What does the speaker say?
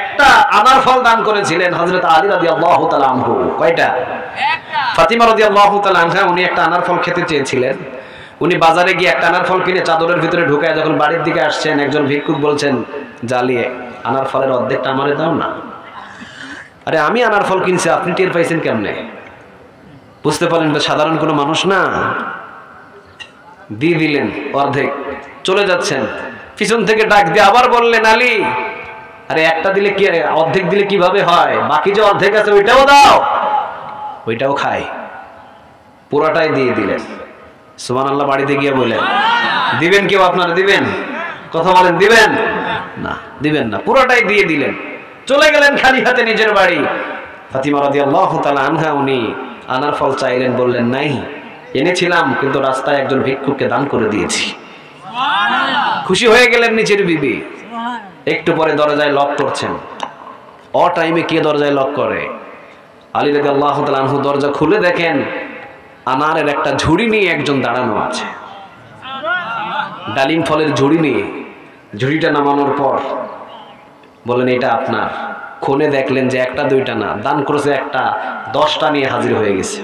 একটা আনার ফল দান করেছিলেন হযরত আলী রাদিয়াল্লাহু তাআলা আনহু। কয়টা? একটা। ফাতিমা রাদিয়াল্লাহু তাআলা আনহা উনি একটা আনার ফল খেতে চেয়েছিলেন। উনি বাজারে গিয়ে একটা আনার ফল কিনে চাদরের ভিতরে ঢুকায় যখন বাড়ির দিকে আসছেন, একজন ভিক্ষুক বলছেন, জ্বালিয়ে আনার ফলের অর্ধেকটা আমারে দাও না। আরে আমি আনার ফল কিনছি, আপনি টের পাইছেন কেমনে? বুঝতে পারলেন এটা সাধারণ কোনো মানুষ না। দিয়ে দিলেন অর্ধেক, চলে যাচ্ছেন, পিছন থেকে ডাক দিয়ে আবার বললেন, আলী আরে একটা দিলে কি, অর্ধেক দিলে কিভাবে হয়? বাকি যে অর্ধেক আছে ওইটাও দাও। ওইটাও খায়, পুরাটাই দিয়ে দিলেন। সুবহানাল্লাহ। বাড়িতে গিয়ে বললেন, দিবেন কেউ? আপনারা দিবেন? কথা বলেন, দিবেন না? দিবেন না, পুরাটাই দিয়ে দিলেন। চলে গেলেন খালি হাতে নিজের বাড়ি। ফাতিমা রাদিয়াল্লাহু তাআলা আনহা উনি আনার ফল চাইলেন, বললেন নাই, এনেছিলাম কিন্তু রাস্তায় একজন ভিক্ষুককে দান করে দিয়েছি। খুশি হয়ে গেলেন নিজের বিবি। একটু পরে দরজায় লক করছেন। অ টাইমে কে দরজায় লক করে? আলী রাদিয়াল্লাহু তাআলা আনহু দরজা খুলে দেখেন আনারের একটা ঝুড়ি নিয়ে একজন দাঁড়ানো আছে। ডালিম ফলের ঝুড়ি নিয়ে। ঝুড়িটা নামানোর পর বলেন, এটা আপনার। খুলে দেখলেন যে একটা দুইটা না, দান করেছে একটা, 10টা নিয়ে হাজির হয়ে গেছে।